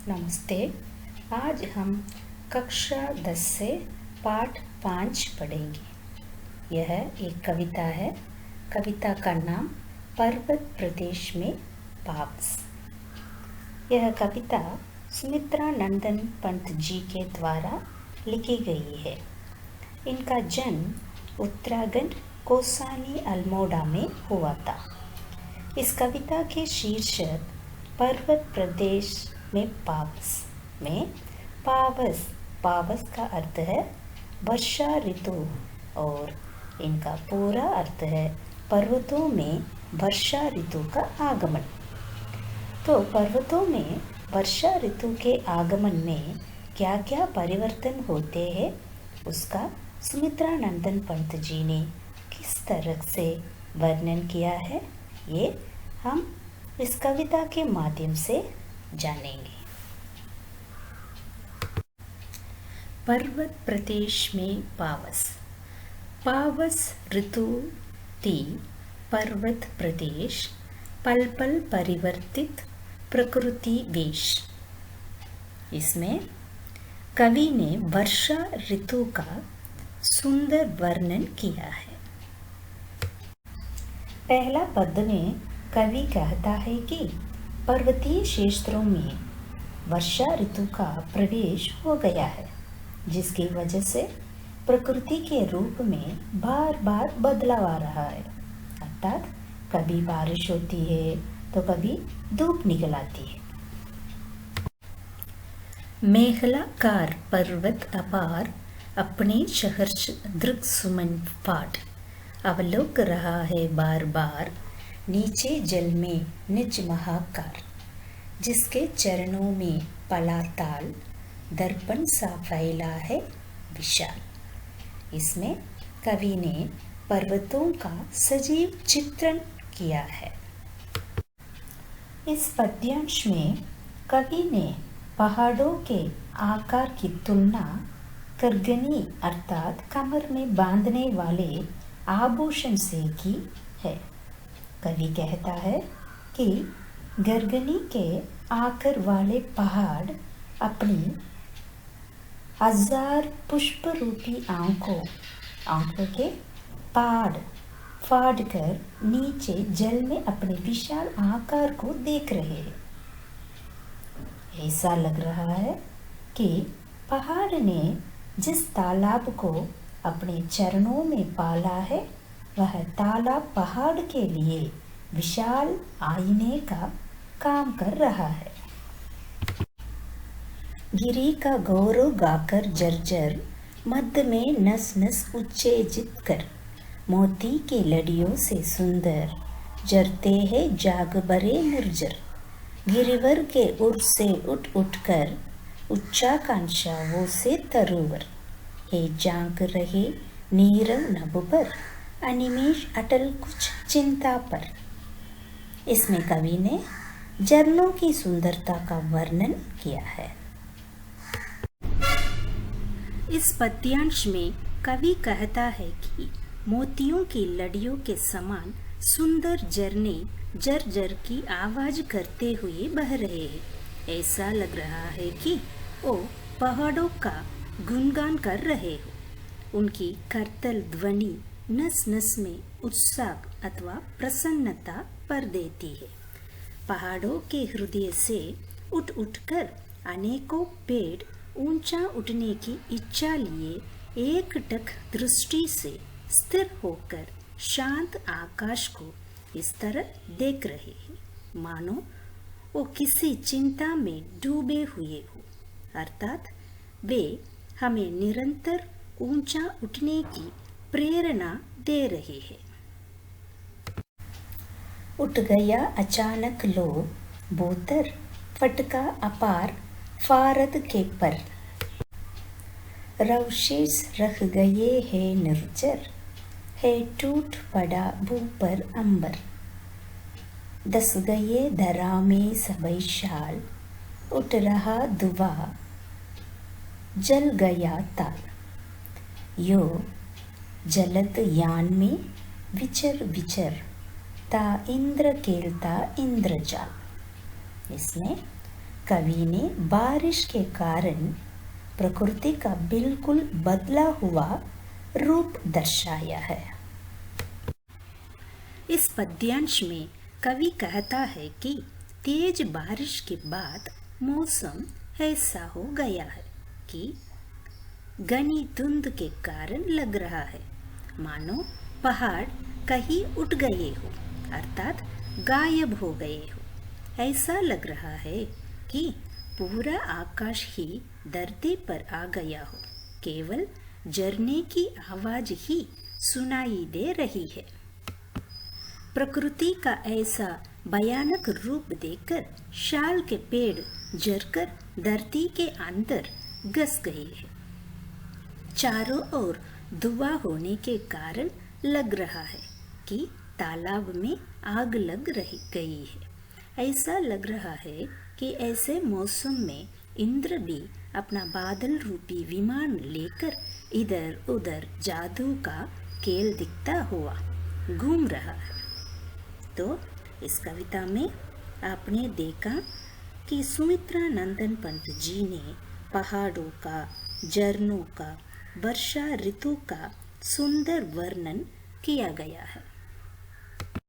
नमस्ते। आज हम कक्षा 10 से पाठ 5 पढ़ेंगे। यह एक कविता है। कविता का नाम पर्वत प्रदेश में पावस। यह कविता सुमित्रा नंदन पंत जी के द्वारा लिखी गई है। इनका जन्म उत्तराखंड कोसानी अल्मोड़ा में हुआ था। इस कविता के शीर्षक पर्वत प्रदेश में पावस का अर्थ है वर्षा ऋतु और इनका पूरा अर्थ है पर्वतों में वर्षा ऋतु का आगमन। तो पर्वतों में वर्षा ऋतु के आगमन में क्या क्या परिवर्तन होते हैं उसका सुमित्रा नंदन पंत जी ने किस तरह से वर्णन किया है, ये हम इस कविता के माध्यम से जानेंगे। पर्वत प्रदेश में पावस ऋतु थी। पर्वत प्रदेश पल पल परिवर्तित प्रकृति वेश। इसमें कवि ने वर्षा ऋतु का सुंदर वर्णन किया है। पहला पद में कवि कहता है कि पर्वतीय क्षेत्रों में वर्षा ऋतु का प्रवेश हो गया है, जिसकी वजह से प्रकृति के रूप में बार बार बदलाव आ रहा है। अर्थात कभी बारिश होती है तो कभी धूप निकल आती है। मेघलाकार पर्वत अपार अपने शहर दृग सुमन पाठ अवलोक रहा है बार बार नीचे जल में निज महाकार। जिसके चरणों में पलाताल दर्पण सा फैला है विशाल। इसमें कवि ने पर्वतों का सजीव चित्रण किया है। इस पद्यांश में कवि ने पहाड़ों के आकार की तुलना गर्गनी अर्थात कमर में बांधने वाले आभूषण से की है। कवि कहता है कि गर्गनी के आकार वाले पहाड़ अपनी 1000 पुष्प रूपी आंखों के फाड़ कर नीचे जल में अपने विशाल आकार को देख रहे हैं। ऐसा लग रहा है कि पहाड़ ने जिस तालाब को अपने चरणों में पाला है वह तालाब पहाड़ के लिए विशाल आईने का काम कर रहा है। गिरी का गौरव गाकर जर्जर मध्य में नस नस उत्तेजित कर मोती के लड़ियों से सुंदर जरते हैं जाग बरे निर्जर। गिरिवर के उर से उठ कर उच्चाकांक्षा वो से तरुवर हे जांक रहे नीरव नभ पर अनिमेष अटल कुछ चिंता पर। इसमें कवि ने झरनों की सुंदरता का वर्णन किया है। इस पद्यांश में कवि कहता है कि मोतियों की लड़ियों के समान सुंदर झरने जर की आवाज करते हुए बह रहे हैं। ऐसा लग रहा है कि वो पहाड़ों का गुणगान कर रहे हो। उनकी करतल ध्वनि नस नस में उत्साह अथवा प्रसन्नता पर देती है। पहाड़ों के हृदय से उठ कर अनेकों पेड़ ऊंचा उठने की इच्छा लिए एकटक दृष्टि से स्थिर होकर शांत आकाश को इस तरह देख रहे हैं मानो वो किसी चिंता में डूबे हुए हो। अर्थात वे हमें निरंतर ऊंचा उठने की प्रेरणा दे रहे हैं। उठ गया अचानक लो बोतर फटका अपार फारद के पर। रवशेष रख गए है निर्जर है टूट पड़ा भू पर अंबर। दस गए धरा में सबई शाल उठ रहा दुआ जल गया ताल। यो जलत यान में विचर ता इंद्र केलता इंद्रजाल। इसमें कवि ने बारिश के कारण प्रकृति का बिल्कुल बदला हुआ रूप दर्शाया है। इस पद्यांश में कवि कहता है कि तेज बारिश के बाद मौसम ऐसा हो गया है कि घनी धुंध के कारण लग रहा है मानो पहाड़ कहीं उठ गए हो, अर्थात गायब हो गए हो। ऐसा लग रहा है कि पूरा आकाश ही धरती पर आ गया हो, केवल झरने की आवाज ही सुनाई दे रही है। प्रकृति का ऐसा भयानक रूप देखकर शाल के पेड़ झरकर धरती के अंदर घुस गए हैं। चारों ओर धुआं होने के कारण लग रहा है कि तालाब में आग लग रही गई है। ऐसा लग रहा है कि ऐसे मौसम में इंद्र भी अपना बादल रूपी विमान लेकर इधर उधर जादू का खेल दिखता हुआ घूम रहा है। तो इस कविता में आपने देखा कि सुमित्रा नंदन पंत जी ने पहाड़ों का, झरनों का, वर्षा ऋतु का सुंदर वर्णन किया गया है।